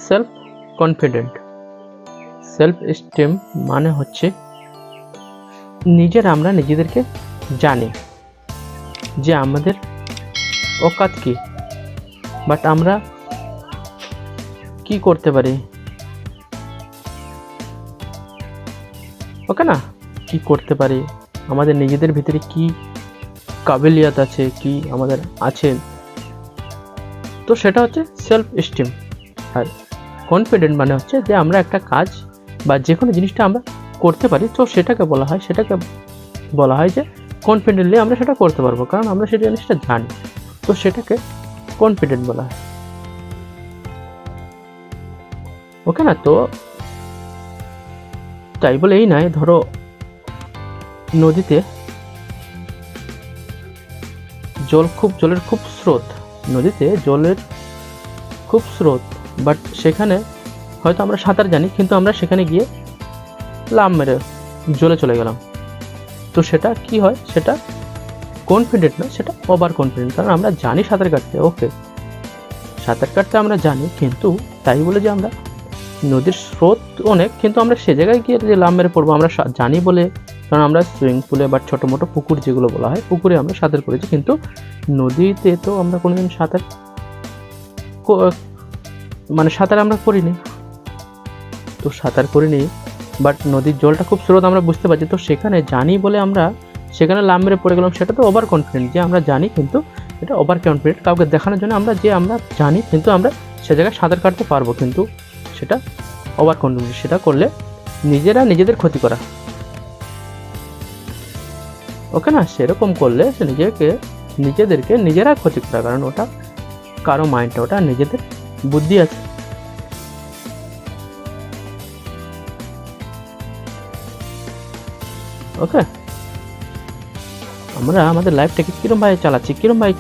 Self confident. Self esteem মানে হচ্ছে আমরা নিজেদেরকে জানি যে আমাদের অকাত কি, বাট আমরা কি করতে পারি, ওকে না, কি করতে পারি, আমাদের নিজেদের ভিতরে কি কাবিলিয়াত আছে, কি আমাদের আছে, তো সেটা হচ্ছে সেলফ এস্টিম। আর কনফিডেন্ট মানে হচ্ছে যে আমরা একটা কাজ বা যে কোনো জিনিসটা আমরা করতে পারি, তো সেটাকে বলা হয় যে কনফিডেন্টলি আমরা সেটা করতে পারবো, কারণ আমরা সেই জিনিসটা জানি, তো সেটাকে কনফিডেন্ট বলা হয়, ওকে না। তো তাই বলে এই নয়, ধরো নদীতে জলের খুব স্রোত, নদীতে জলের খুব স্রোত, বাট সেখানে হয়তো আমরা সাঁতার জানি, কিন্তু আমরা সেখানে গিয়ে লাফ মেরে জলে চলে গেলাম, তো সেটা কি হয়, সেটা কনফিডেন্ট না, সেটা ওভার কনফিডেন্ট। কারণ আমরা জানি সাঁতার কাটতে, ওকে, সাঁতার কাটতে আমরা জানি, কিন্তু তাই বলে যে আমরা নদীর স্রোত অনেক, কিন্তু আমরা সে জায়গায় গিয়ে যে লাফ মেরে পড়বো, আমরা জানি বলে, কারণ আমরা সুইমিং পুলে বা ছোটো মোটো পুকুর যেগুলো বলা হয়, পুকুরে আমরা সাঁতার করেছি, কিন্তু নদীতে তো আমরা কোনোদিন সাঁতার আমরা করিনি, তো সাঁতার করিনি, বাট নদীর জলটা খুব স্রোত আমরা বুঝতে পারছি, তো সেখানে জানি বলে আমরা সেখানে লাফ মেরে পড়ে গেলাম, সেটা তো ওভার কনফিডেন্ট, যে আমরা জানি কিন্তু এটা ওভার কনফিডেন্ট, কাউকে দেখানোর জন্য আমরা জানি, কিন্তু আমরা সে জায়গায় সাঁতার কাটতে পারবো, কিন্তু সেটা ওভার কনফিডেন্ট। সেটা করলে নিজেদের ক্ষতি করা, ওকে না, সেরকম করলে সে নিজেদেরকে নিজেরা ক্ষতি করা, কারণ ওটা কারো মাইন্ডটা, ওটা নিজেদের বুদ্ধি আছে, ওকে। আমরা আমাদের লাইফটাকে কিরম ভাবে চালাচ্ছি, কিরম ভাবে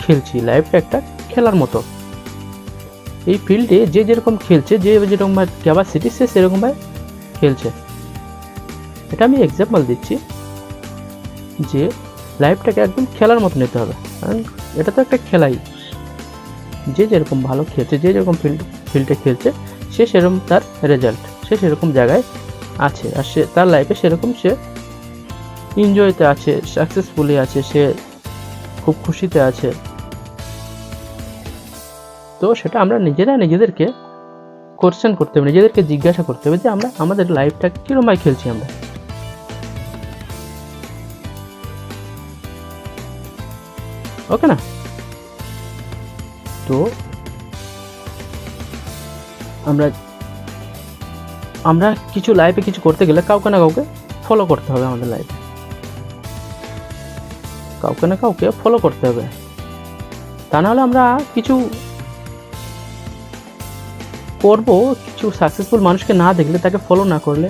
খেলছি, লাইফটা একটা খেলার মতো, এই ফিল্ডে যে যেরকম খেলছে, যে যেরকম ক্যাপাসিটি, সে সেরকম ভাবে খেলছে। এটা আমি এক্সাম্পল দিচ্ছি যে লাইফটাকে একদম খেলার মতো নিতে হবে, কারণ এটা তো একটা খেলাই, যে যেরকম ভালো খেলছে, যে যেরকম ফিল্ডে খেলছে, সে সেরকম তার রেজাল্ট, সে সেরকম জায়গায় আছে, আর সে তার লাইফে সেরকম সে এনজয়তে আছে, সাকসেসফুলি আছে, সে খুব খুশিতে আছে। তো সেটা আমরা নিজেদেরকে কোশ্চেন করতে হবে, নিজেদেরকে জিজ্ঞাসা করতে হবে যে আমরা আমাদের লাইফটা কিরকম ভাবে খেলছি আমরা, ওকে না। তো আমরা কিছু লাইফে কিছু করতে গেলে কাউকে না কাউকে ফলো করতে হবে, আমাদের লাইফে কাউকে না কাউকে ফলো করতে হবে, তা নাহলে আমরা কিছু করবো, কিছু সাকসেসফুল মানুষকে না দেখলে, তাকে ফলো না করলে,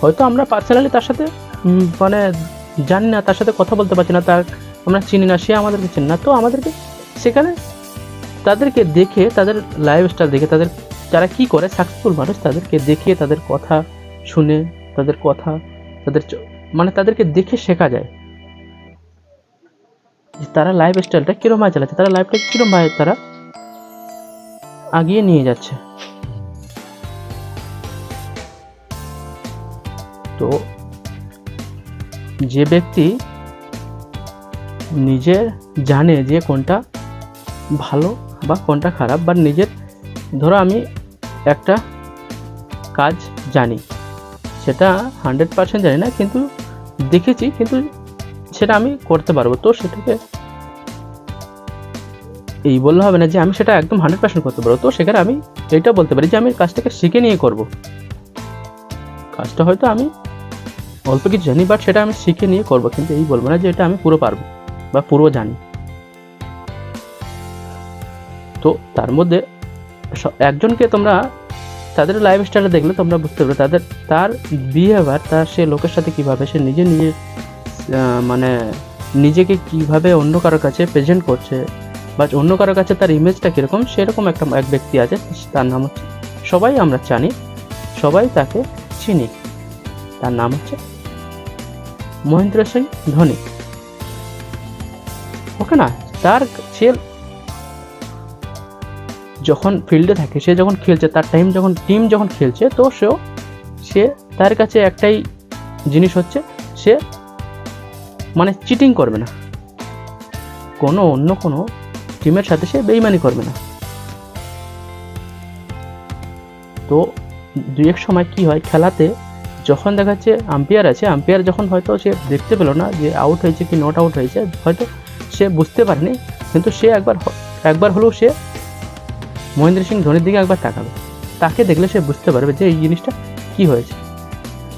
হয়তো আমরা পার্সোনালি তার সাথে মানে জানি না, তার সাথে কথা বলতে পারছি না, তার আমরা চিনি না, সে আমাদেরকে চিনি না, তো আমাদেরকে সেখানে তাদেরকে দেখে, তাদের লাইফস্টাইল দেখে, যারা কি করে সাকসেসফুল মানুষ, তাদেরকে দেখে, তাদের কথা শুনে, তাদেরকে দেখে শেখা যায় যে তারা লাইফস্টাইলটা কিরম ভাবে চালাচ্ছে, তারা লাইফটা কিরম ভাবে তারা আগিয়ে নিয়ে যাচ্ছে। তো যে ব্যক্তি নিজে জানে যে কোনটা ভালো বা কোনটা খারাপ, বা ধরো আমি একটা কাজ জানি, সেটা 100% জানি না, কিন্তু দেখেছি, কিন্তু সেটা আমি করতে পারবো, তো সেটাকে এই বললে হবে না যে আমি সেটা একদম 100% করতে পারবো, তো সেখানে আমি এটা বলতে পারি যে আমি কাজটাকে শিখে নিয়ে করব, কাজটা হয়তো আমি অল্প কিছু জানি, বাট সেটা আমি শিখে নিয়ে করবো, কিন্তু এই বলবো না যে এটা আমি পুরো পারবো বা পুরো জানি। তো তার মধ্যে একজনকে তোমরা তাদের লাইফস্টাইলে দেখলে তোমরা বুঝতে পারবে তার বিহেভিয়ার, তার সে লোকের সাথে কীভাবে সে নিজেকে কীভাবে অন্য কারোর কাছে প্রেজেন্ট করছে, বা অন্য কারোর কাছে তার ইমেজটা কীরকম, সেরকম এক ব্যক্তি আছে, তার নাম হচ্ছে, সবাই আমরা জানি, সবাই তাকে চিনি, তার নাম হচ্ছে মহেন্দ্র সিং ধোনি, ওকে না। তার যখন ফিল্ডে থাকে, সে যখন খেলছে, তার টিম যখন খেলছে, তো সে তার কাছে একটাই জিনিস হচ্ছে, সে মানে চিটিং করবে না, অন্য কোনো টিমের সাথে সে বেইমানি করবে না। তো দুই এক সময় কি হয় খেলাতে, যখন দেখা যাচ্ছে আম্পায়ার যখন হয়তো সে দেখতে পেল না যে আউট হয়েছে কি নট আউট হয়েছে, হয়তো সে বুঝতে পারেনি, কিন্তু সে একবার হলেও সে মহেন্দ্র সিং ধোনির দিকে একবার তাকাবে। তাকে দেখলে সে বুঝতে পারবে যে এই জিনিসটা কি হয়েছে।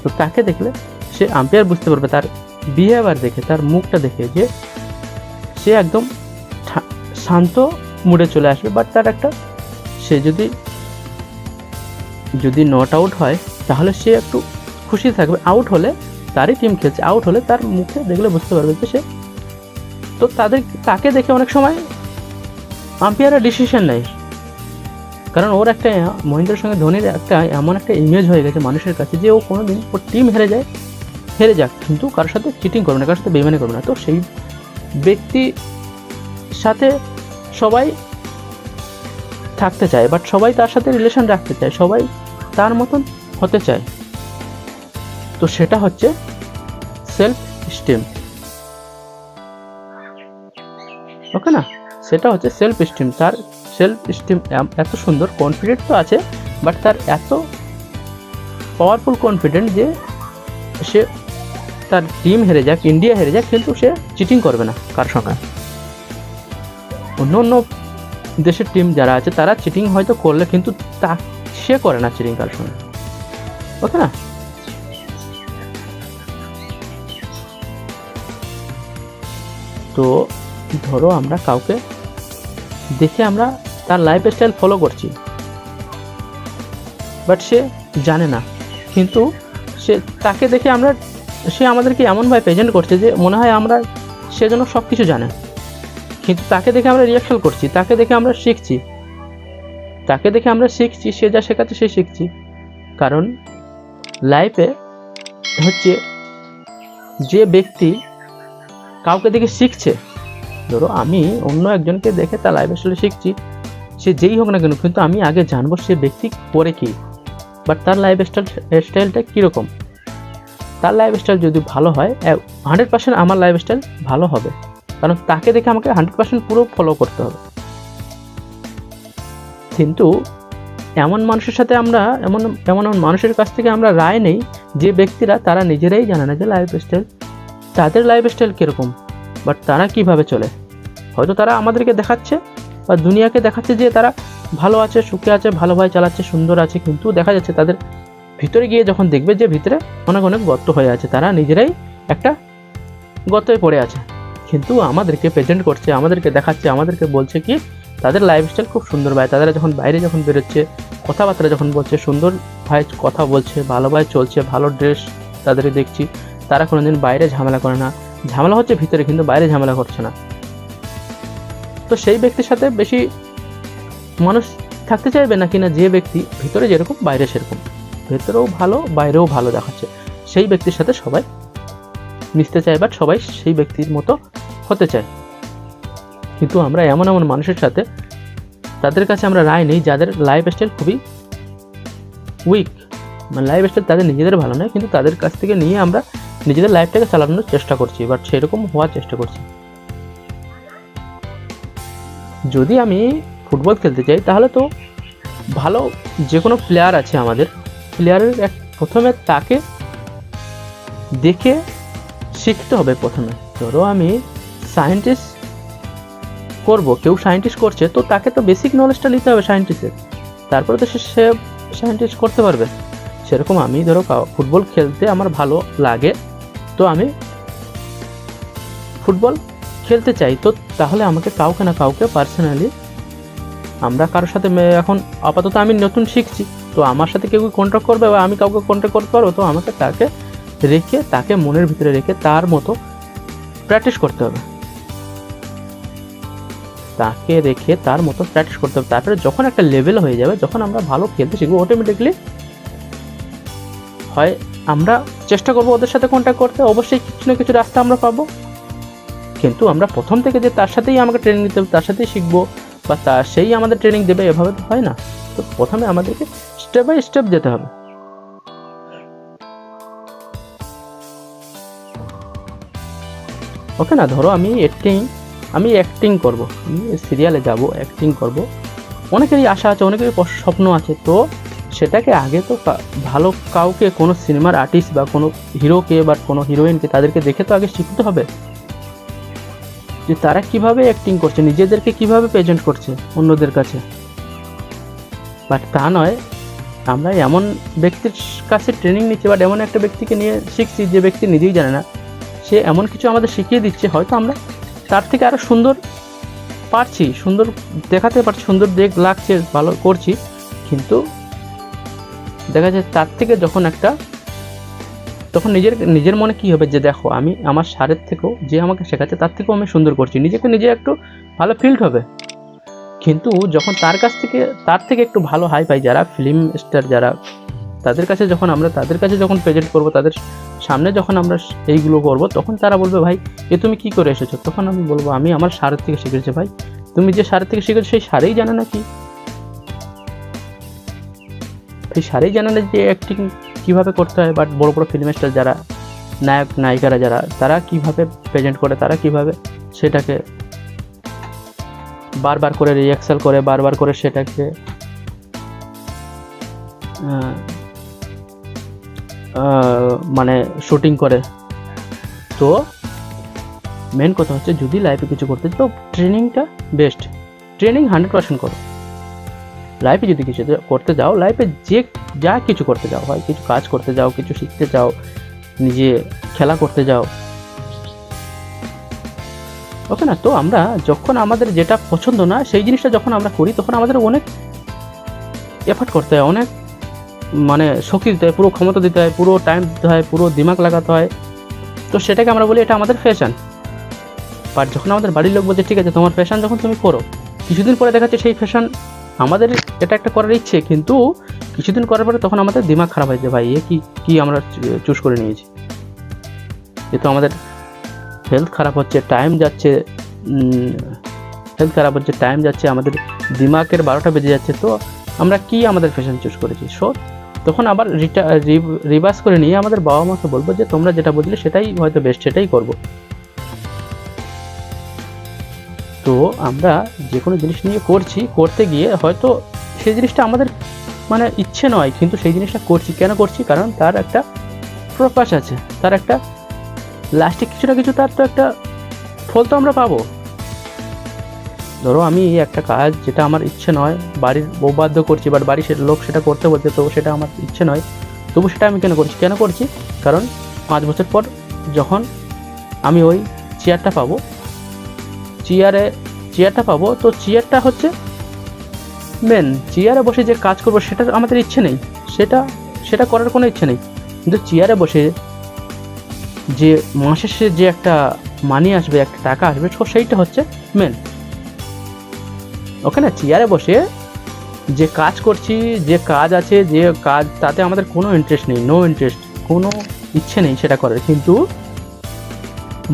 তো তাকে দেখলে সে আম্পায়ার বুঝতে পারবে, তার বিহেভিয়ার দেখে, তার মুখটা দেখে, যে সে একদম শান্ত মুডে চলে আসবে। বাট তার একটা, সে যদি নট আউট হয় তাহলে সে একটু খুশি থাকবে, আউট হলে তারই টিম খেলছে, আউট হলে তার মুখে দেখলে বুঝতে পারবে যে সে, তো তাকে দেখে অনেক সময় আম্পায়ারের ডিসিশন নেয়, কারণ ওর একটা মহেন্দ্রের সঙ্গে ধোনির একটা এমন একটা ইমেজ হয়ে গেছে মানুষের কাছে যে ও কোনোদিন ওর টিম হেরে যাক কিন্তু কারোর সাথে চিটিং করবে না, কারোর সাথে বেইমানি করবে না। তো সেই ব্যক্তির সাথে সবাই থাকতে চায়, বাট সবাই তার সাথে রিলেশন রাখতে চায়, সবাই তার মতন হতে চায়। তো সেটা হচ্ছে সেলফ স্টিম, ওকে না, সেটা হচ্ছে সেলফ স্টিম। তার সেলফ স্টিম এত সুন্দর, কনফিডেন্ট তো আছে, বাট তার এত পাওয়ারফুল কনফিডেন্ট যে সে তার টিম হেরে যাক, ইন্ডিয়া হেরে যাক, কিন্তু সে চিটিং করবে না কার সঙ্গে। অন্য দেশের টিম যারা আছে তারা চিটিং হয়তো করলে, কিন্তু সে করে না চিটিং কার সঙ্গে, ওকে না। তো ধরো আমরা কাউকে দেখে আমরা তার লাইফস্টাইল ফলো করছি, বাট সে জানে না, কিন্তু তাকে দেখে সে আমাদেরকে এমনভাবে প্রেজেন্ট করছে যে মনে হয় সে যেন সব কিছু জানে, কিন্তু তাকে দেখে আমরা রিয়াকশন করছি, তাকে দেখে আমরা শিখছি, সে যা শেখাচ্ছে সে শিখছি। কারণ লাইফে হচ্ছে যে ব্যক্তি কাউকে দেখে শিখছে, ধরো আমি অন্য একজনকে দেখে তার লাইফস্টাইল শিখছি, সে যেই হোক না কেন, কিন্তু আমি আগে জানবো সে ব্যক্তি করে কি, বাট তার লাইফস্টাইলটা কীরকম। তার লাইফস্টাইল যদি ভালো হয়, 100% আমার লাইফস্টাইল ভালো হবে, কারণ তাকে দেখে আমাকে 100% পুরো ফলো করতে হবে। কিন্তু এমন মানুষের সাথে আমরা এমন মানুষের কাছ থেকে আমরা রায় নেই যে ব্যক্তিরা তারা নিজেরাই জানে না যে তাদের লাইফস্টাইল কীরকম, বাট তারা কিভাবে চলে। হয়তো তারা আমাদেরকে দেখাচ্ছে বা দুনিয়াকে দেখাচ্ছে যে তারা ভালো আছে, সুখে আছে, ভালোভাবে চালাচ্ছে, সুন্দর আছে, কিন্তু দেখা যাচ্ছে তাদের ভিতরে গিয়ে যখন দেখবে যে ভিতরে অনেক গর্ত হয়ে আছে, তারা নিজেরাই একটা গর্তয়ে পড়ে আছে, কিন্তু আমাদেরকে প্রেজেন্ট করছে, আমাদেরকে দেখাচ্ছে, আমাদেরকে বলছে কি তাদের লাইফস্টাইল খুব সুন্দর ভাই, তারা যখন বাইরে বেরোচ্ছে, কথাবার্তা যখন বলছে, সুন্দর ভাই কথা বলছে, ভালোভাবে চলছে, ভালো ড্রেস তাদের দেখছি, তারা কোনোদিন বাইরে ঝামেলা করে না, ঝামেলা হচ্ছে ভিতরে কিন্তু বাইরে ঝামেলা করছে না। তো সেই ব্যক্তির সাথে বেশি মানুষ থাকতে চাইবে না কিনা যে ব্যক্তি ভিতরে যেরকম বাইরে সেরকম, ভেতরেও ভালো বাইরেও ভালো দেখাচ্ছে, সেই ব্যক্তির সাথে সবাই মিশতে চায়, বাট সবাই সেই ব্যক্তির মতো হতে চায়। কিন্তু আমরা এমন মানুষের সাথে তাদের কাছে আমরা রায় নেই যাদের লাইফস্টাইল খুবই উইক, মানে লাইফস্টাইল তাদের নিজেদের ভালো নয়, কিন্তু তাদের কাছ থেকে নিয়ে আমরা নিজেদের লাইফটাকে চালানোর চেষ্টা করছি, বাট সেরকম হওয়ার চেষ্টা করছি। যদি আমি ফুটবল খেলতে চাই তাহলে তো ভালো যে কোনো প্লেয়ার আছে, আমাদের প্লেয়ারের প্রথমে তাকে দেখে শিখতে হবে। প্রথমে ধরো আমি সায়েন্টিস্ট করব, কেউ সায়েন্টিস্ট করছে, তো তাকে তো বেসিক নলেজটা নিতে হবে সায়েন্টিস্টের, তারপরে তো সে সায়েন্টিস্ট করতে পারবে। সেরকম আমি ধরো ফুটবল খেলতে আমার ভালো লাগে, তো আমি ফুটবল খেলতে চাই, তো তাহলে আমাকে কাউকে না কাউকে পার্সোনালি, আমরা কারোর সাথে এখন আপাতত আমি নতুন শিখছি, তো আমার সাথে কেউ কন্ট্যাক্ট করবে বা আমি কাউকে কন্ট্যাক্ট করতে পারবো, তো আমাকে তাকে মনের ভিতরে রেখে তার মতো প্র্যাকটিস করতে হবে, তারপরে যখন একটা লেভেল হয়ে যাবে, যখন আমরা ভালো খেলতে শিখবো, অটোমেটিকলি হয় আমরা চেষ্টা করবো ওদের সাথে কন্ট্যাক্ট করতে, অবশ্যই কিছু না কিছু রাস্তা আমরা পাবো, কিন্তু আমরা প্রথম থেকে যে তার সাথেই আমাকে ট্রেনিং নিতে হবে, তার সাথেই শিখবো, বা সেই আমাদের ট্রেনিং দেবে, এভাবে তো হয় না। তো প্রথমে আমাদেরকে স্টেপ বাই স্টেপ যেতে হবে। ওকে না, ধরো আমি অ্যাক্টিং করব, আমি সিরিয়ালে যাব, অ্যাক্টিং করব, অনেকেরই আশা আছে, অনেকেরই স্বপ্ন আছে। তো সেটাকে আগে তো ভালো কাউকে, কোনো সিনেমার আর্টিস্ট বা কোনো হিরোকে বা কোনো হিরোইনকে, তাদেরকে দেখে তো আগে শিখতে হবে যে তারা কিভাবে অ্যাক্টিং করছে, নিজেদেরকে কিভাবে প্রেজেন্ট করছে অন্যদের কাছে। বাট তা নয়, আমরা এমন ব্যক্তির কাছে ট্রেনিং নিচ্ছি, বাট এমন একটা ব্যক্তিকে নিয়ে শিখছি যে ব্যক্তি নিজেই জানে না, সে এমন কিছু আমাদের শিখিয়ে দিচ্ছে, হয়তো আমরা তার থেকে আরও সুন্দর পারছি, সুন্দর দেখাতে পারছি, সুন্দর লাগছে, ভালো করছি, কিন্তু দেখা যায় তার থেকে তখন নিজের মনে কি হবে যে দেখো আমি আমার স্যারের থেকেও, যে আমাকে শেখাচ্ছে তার থেকেও আমি সুন্দর করছি, নিজে একটু ভালো ফিল্ড হবে। কিন্তু যখন তার থেকে একটু ভালো হাই পাই যারা ফিল্ম স্টার, যারা তাদের কাছে যখন প্রেজেন্ট করবো, তাদের সামনে যখন আমরা এইগুলো করবো, তখন তারা বলবে ভাই এ তুমি কি করে এসেছো। তখন আমি বলবো আমি আমার স্যারের থেকে শিখেছি। ভাই তুমি যে স্যারের থেকে শিখেছো সেই স্যারেই জানে না কি, সেই স্যারেই জানে না যে অ্যাক্টিং কীভাবে করতে হয়। বাট বড় বড় ফিল্ম স্টার যারা, নায়ক নায়িকারা যারা, তারা কিভাবে প্রেজেন্ট করে, তারা কিভাবে সেটাকে বারবার করে রিহার্সাল করে, বারবার করে সেটাকে মানে শুটিং করে। তো মেন কথা হচ্ছে, যদি লাইফে কিছু করতে তো ট্রেনিংটা বেস্ট, ট্রেনিং 100% করো। লাইফে যদি কিছু করতে যাও, লাইফে যা কিছু করতে যাও, হয় কিছু কাজ করতে যাও, কিছু শিখতে যাও, নিজে খেলা করতে যাও, ওকে না। তো আমরা যখন আমাদের যেটা পছন্দ না সেই জিনিসটা যখন আমরা করি, তখন আমাদের অনেক এফর্ট করতে হয়, অনেক মানে শক্তি দিতে হয়, পুরো ক্ষমতা দিতে হয়, পুরো টাইম দিতে হয়, পুরো দিমাগ লাগাতে হয়। তো সেটাকে আমরা বলি এটা আমাদের ফ্যাশন। বাট যখন আমাদের বাড়ির লোক বলছে ঠিক আছে তোমার ফ্যাশন যখন তুমি করো, কিছুদিন পরে দেখা যাচ্ছে সেই ফ্যাশন আমাদের এটা একটা করার ইচ্ছে, কিন্তু কিছুদিন করার পরে তখন আমাদের দিমাগ খারাপ হয়ে যায়, ভাই এ কি আমরা চুজ করে নিয়েছি, এ তো আমাদের হেলথ খারাপ হচ্ছে, টাইম যাচ্ছে, আমাদের দিমাগের 12টা বেজে যাচ্ছে। তো আমরা কি আমাদের ফ্যাশন চুজ করেছি। সো তখন আবার রিভার্স করে নিয়ে আমাদের বাবা মাকে বলবো যে তোমরা যেটা বললে সেটাই হয়তো বেস্ট, সেটাই করবো। তো আমরা যে কোনো জিনিস নিয়ে করতে গিয়ে হয়তো সেই জিনিসটা আমাদের মানে ইচ্ছে নয়, কিন্তু সেই জিনিসটা করছি, কেন করছি, কারণ তার একটা প্রকাশ আছে, তার একটা লাস্টে কিছু না কিছু তার তো একটা ফল তো আমরা পাবো। ধরো আমি একটা কাজ যেটা আমার ইচ্ছে নয়, বাড়ির বউ বাধ্য করছি, বাট বাড়ির লোক সেটা করতে বলছে, তো সেটা আমার ইচ্ছে নয়, তবু সেটা আমি কেন করছি, কারণ 5 বছর পর যখন আমি ওই চেয়ারটা পাবো, তো চেয়ারটা হচ্ছে মেন, চেয়ারে বসে যে কাজ করবো সেটা আমাদের ইচ্ছে নেই, সেটা করার কোনো ইচ্ছে নেই। কিন্তু চেয়ারে বসে যে মাসের শেষে যে একটা মানি আসবে, একটা টাকা আসবে, সেইটা হচ্ছে মেন। ওকে না, চেয়ারে বসে যে কাজ করছি, যে কাজ আছে, যে কাজ তাতে আমাদের কোনো ইন্টারেস্ট নেই, কোনো ইচ্ছে নেই সেটা করার। কিন্তু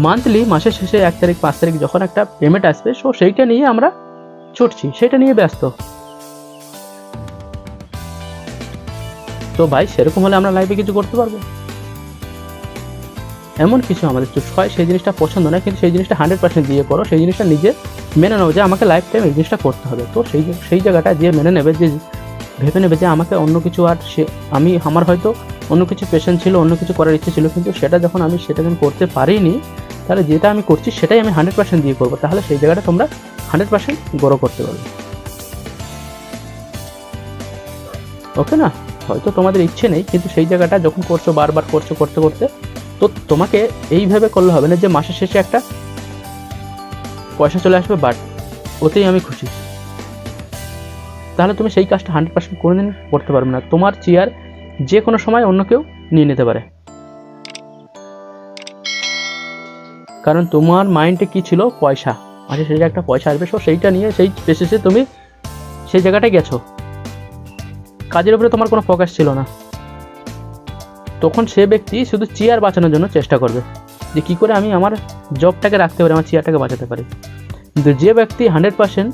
মান্থলি মাসের শেষে 1 তারিখ 5 তারিখ যখন একটা পেমেন্ট আসবে, সেইটা নিয়ে আমরা ছুটছি, সেটা নিয়ে ব্যস্ত। তো ভাই সেরকম হলে আমরা লাইফে কিছু করতে পারবো? এমন কিছু আমাদের চুজ হয়, সেই জিনিসটা পছন্দ নয়, কিন্তু সেই জিনিসটা 100% দিয়ে করো, সেই জিনিসটা নিজে মেনে নাও যে আমাকে লাইফ টাইম এই জিনিসটা করতে হবে। তো সেই জায়গাটা যে মেনে নেবে, যে ভেবে নেবে যে আমাকে অন্য কিছু আমার হয়তো অন্য কিছু পেশন ছিল, অন্য কিছু করার ইচ্ছে ছিল, কিন্তু সেটা যখন করতে পারিনি, তাহলে যেটা আমি করছি সেটাই আমি 100% দিয়ে করবো, তাহলে সেই জায়গাটা তোমরা 100% গ্রো করতে পারবে। ওকে না, হয়তো তোমাদের ইচ্ছে নেই, কিন্তু সেই জায়গাটা যখন করছো, বারবার করছো, করতে তো তোমাকে এইভাবে করলে হবে না যে মাসের শেষে একটা পয়সা চলে আসবে, বাট ওতেই আমি খুশি। তাহলে তুমি সেই কাজটা 100% কোনোদিন করতে পারবে না। তোমার চেয়ার যে কোনো সময় অন্য কেউ নিয়ে নিতে পারে, কারণ তোমার মাইন্ডে কি ছিল, পয়সা, মাসে শেষে একটা পয়সা আসবে, সেইটা নিয়ে সেই বেসিসে তুমি সেই জায়গাটায় গেছো, কাজের উপরে তোমার কোনো ফোকাস ছিল না। তখন সে ব্যক্তি শুধু চেয়ার বাঁচানোর জন্য চেষ্টা করবে যে কী করে আমি আমার জবটাকে রাখতে পারি, আমার চেয়ারটাকে বাঁচাতে পারি। কিন্তু যে ব্যক্তি 100%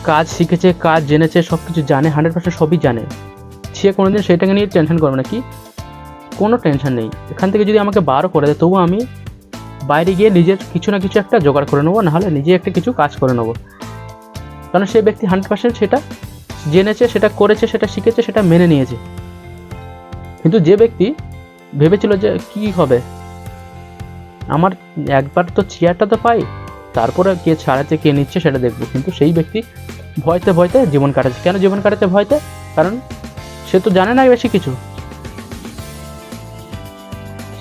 কাজ শিখেছে, কাজ জেনেছে, সব কিছু জানে, 100% সবই জানে, সে কোনোদিন সেটাকে নিয়ে টেনশন করবে না। কি কোনো টেনশন নেই, এখান থেকে যদি আমাকে বারও করে দেয় তবুও আমি বাইরে গিয়ে নিজের কিছু না কিছু একটা জোগাড় করে নেবো, নাহলে নিজে একটা কিছু কাজ করে নেবো। কারণ সে ব্যক্তি 100% সেটা জেনেছে, সেটা করেছে, সেটা শিখেছে, সেটা মেনে নিয়েছে। কিন্তু যে ব্যক্তি ভেবেছিল যে কি হবে, আমার একবার তো চেয়ারটা তো পাই, তারপরে কে ছাড়াচ্ছে কে নিচ্ছে সেটা দেখবো, কিন্তু সেই ব্যক্তি ভয়তে ভয়তে জীবন কাটাচ্ছে। কেন জীবন কাটাচ্ছে ভয়তে? কারণ সে তো জানে না বেশি কিছু,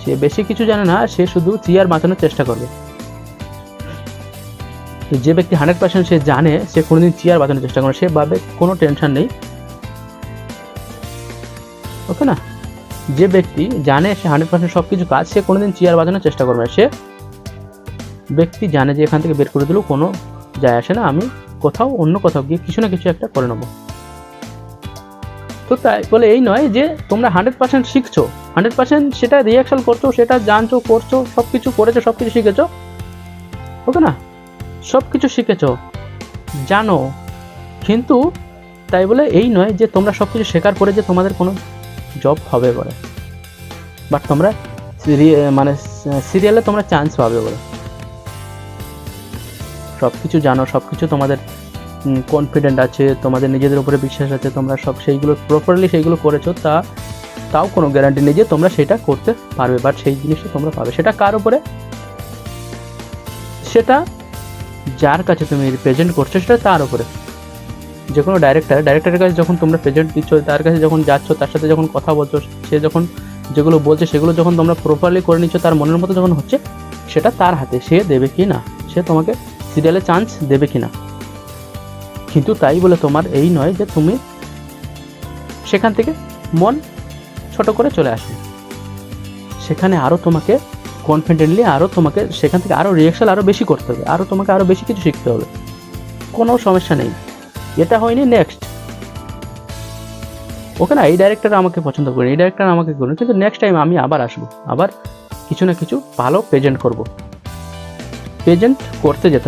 সে বেশি কিছু জানে না, সে শুধু চেয়ার বাঁচানোর চেষ্টা করবে। তো যে ব্যক্তি 100% সে জানে, সে কোনোদিন চেয়ার বাঁচানোর চেষ্টা করে, সে ভাবে কোনো টেনশন নেই, ওকে না? যে ব্যক্তি জানে সে 100% সব কিছু কাজ, সে কোনোদিন চেয়ার বাঁচানোর চেষ্টা করবে না। সে ব্যক্তি জানে যে এখান থেকে বের করে দিলেও কোনো যায় আসে না, আমি কোথাও অন্য কোথাও গিয়ে কিছু না কিছু একটা করে নেবো। তো তাই বলে এই নয় যে তোমরা 100% শিখছো, 100% সেটা রিয়াকশন করছো, সেটা জানছো, করছো, সব কিছু করেছো, সব কিছু শিখেছো, ওকে না? সব কিছু শিখেছো, জানো, কিন্তু তাই বলে এই নয় যে তোমরা সব কিছু শেখার পরে যে তোমাদের কোনো জব হবে বলে, বাট তোমরা মানে সিরিয়ালে তোমরা চান্স পাবে বলে। সব কিছু জানো, সব কিছু তোমাদের কনফিডেন্ট আছে, তোমাদের নিজেদের উপরে বিশ্বাস আছে, তোমরা সব সেইগুলো প্রপারলি সেইগুলো করেছো, তাও কোনো গ্যারান্টি নেই যে তোমরা সেটা করতে পারবে, বাট সেই জিনিসটা তোমরা পাবে। সেটা কার উপরে? সেটা যার কাছে তুমি প্রেজেন্ট করছো সেটা তার উপরে। যে কোনো ডাইরেক্টরের কাছে যখন তোমরা প্রেজেন্ট দিচ্ছ, তার কাছে যখন যাচ্ছ, তার সাথে যখন কথা বলছো, সে যখন যেগুলো বলছে সেগুলো যখন তোমরা প্রপারলি করে নিচ্ছ, তার মনের মতো যখন হচ্ছে, সেটা তার হাতে, সে দেবে কি না, সে তোমাকে সিরিয়ালে চান্স দেবে কি না। কিন্তু তাই বলে তোমার এই নয় যে তুমি সেখান থেকে মন ছোট করে চলে আসবে। সেখানে আরও তোমাকে কনফিডেন্টলি, আরও তোমাকে সেখান থেকে আরও রিয়াকশন আরও বেশি করতে হবে, আরও তোমাকে আরও বেশি কিছু শিখতে হবে। কোনো সমস্যা নেই, এটা হয়নি, নেক্সট, ওকে না? এই ডাইরেক্টর আমাকে পছন্দ করেন, এই ডাইরেক্টর আমাকে করেন, কিন্তু নেক্সট টাইম আমি আবার আসবো, আবার কিছু না কিছু ভালো প্রেজেন্ট করব। প্রেজেন্ট করতে যেতে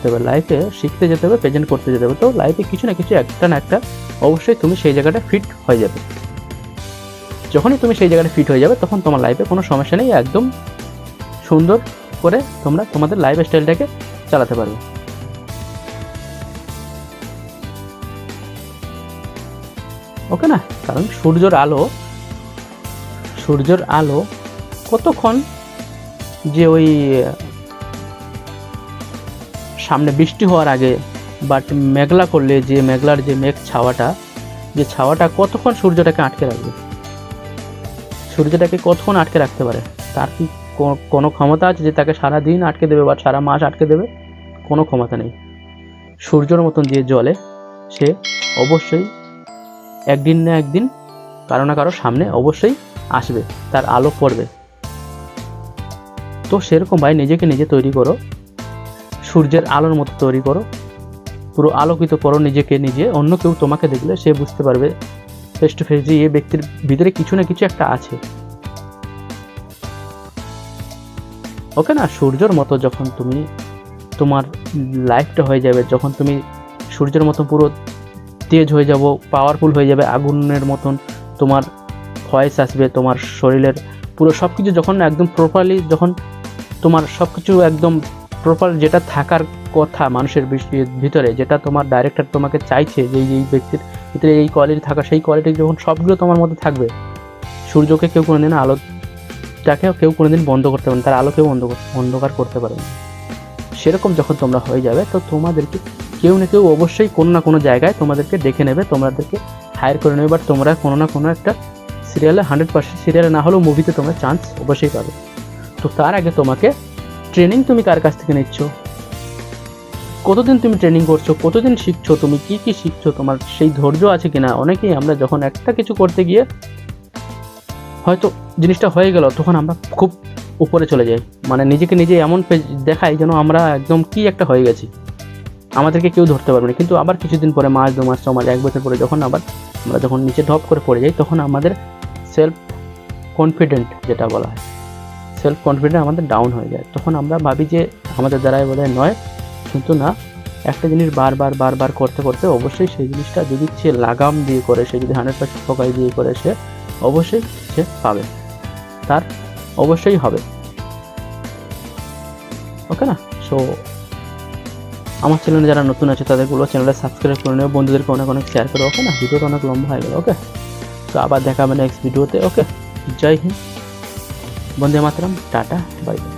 হবে লাইফে, শিখতে যেতে হবে, প্রেজেন্ট করতে যেতে হবে। তো লাইফে কিছু না কিছু একটা না একটা অবশ্যই তুমি সেই জায়গাটা ফিট হয়ে যাবে। যখনই তুমি সেই জায়গাটা ফিট হয়ে যাবে, তখন তোমার লাইফে কোনো সমস্যা নেই, একদম সুন্দর করে তোমরা তোমাদের লাইফ স্টাইলটাকে চালাতে পারবে, ওকে না? কারণ সূর্যের আলো কতক্ষণ যে ওই সামনে বৃষ্টি হওয়ার আগে, বাট মেঘলা করলে যে মেঘলার যে ছাওয়াটা কতক্ষণ সূর্যটাকে আটকে রাখবে, সূর্যটাকে কতক্ষণ আটকে রাখতে পারে? তার কি কোনো ক্ষমতা আছে যে তাকে সারা দিন আটকে দেবে বা সারা মাস আটকে দেবে? কোনো ক্ষমতা নেই। সূর্যের মতন যে জ্বলে, সে অবশ্যই একদিন না একদিন কারো না কারো সামনে অবশ্যই আসবে, তার আলো পড়বে। তো সেরকম ভাই নিজেকে নিজে তৈরি করো, সূর্যের আলোর মতো তৈরি করো, পুরো আলোকিত করো নিজেকে নিজে। অন্য কেউ তোমাকে দেখলে সে বুঝতে পারবে ফেস টু ফেস যে এই ব্যক্তির ভিতরে কিছু না কিছু একটা আছে, ওকে না? সূর্যের মতো যখন তুমি তোমার লাইফটা হয়ে যাবে, যখন তুমি সূর্যের মতো পুরো তেজ হয়ে যাব, পাওয়ারফুল হয়ে যাবে, আগুনের মতন তোমার ভয়েস আসবে, তোমার শরীরের পুরো সব কিছু যখন একদম প্রপারলি, যখন তোমার সব কিছু একদম প্রপার যেটা থাকার কথা মানুষের ভিতরে, যেটা তোমার ডাইরেক্টর তোমাকে চাইছে যে এই ব্যক্তির ভিতরে এই কোয়ালিটি থাকা, সেই কোয়ালিটি যখন সবগুলো তোমার মধ্যে থাকবে, সূর্যকে কেউ কোনোদিন আলোটাকে কেউ কোনোদিন বন্ধ করতে পারে না, তার আলো কেউ অন্ধকার করতে পারে না। সেরকম যখন তোমরা হয়ে যাবে, তো তোমাদেরকে কেউ না কেউ অবশ্যই কোনো না কোনো জায়গায় তোমাদেরকে ডেকে নেবে, তোমাদেরকে হায়ার করে নেবে, বাট তোমরা কোনো না কোনো একটা সিরিয়ালে 100% সিরিয়ালে না হলেও মুভিতে তোমরা চান্স অবশ্যই পাবে। তো তার আগে তোমাকে ট্রেনিং তুমি কার কাছ থেকে নিচ্ছ, কতদিন তুমি ট্রেনিং করছো, কতদিন শিখছো, তুমি কি কি শিখছো, তোমার সেই ধৈর্য আছে কিনা? অনেকেই আমরা যখন একটা কিছু করতে গিয়ে হয়তো জিনিসটা হয়ে গেল, তখন আমরা খুব উপরে চলে যাই, মানে নিজেকে নিজে এমন দেখাই যেন আমরা একদম কি একটা হয়ে গেছি, আমাদেরকে কেউ ধরতে পারবে না। কিন্তু আবার কিছুদিন পরে, মাস 2 মাস 6 মাস 1 বছর পরে যখন আবার আমরা যখন নিচে ঢপ করে পড়ে যাই, তখন আমাদের সেলফ কনফিডেন্ট যেটা বলা হয়, সেলফ কনফিডেন্ট আমাদের ডাউন হয়ে যায়। তখন আমরা ভাবি যে আমাদের দ্বারাই বোধহয় নয়, কিন্তু না, একটা জিনিস বারবার বারবার করতে করতে অবশ্যই সেই জিনিসটা যদি সে লাগাম দিয়ে করে, সে যদি 100% ফোকাস দিয়ে করে, সে অবশ্যই সে পাবে, তার অবশ্যই হবে। ওকে না? সো আমার চ্যানেলে যারা নতুন আছে তাদেরগুলো চ্যানেলে সাবস্ক্রাইব করে নেবে, বন্ধুদেরকে অনেক অনেক শেয়ার করো। ওকে না? ভিডিওটা অনেক লম্বা হয়ে গেল। ওকে, তো আবার দেখা হবে নেক্সট ভিডিওতে। ওকে, জয় হিন্দ, বন্দে মাতরম, টাটা, বাই বাই।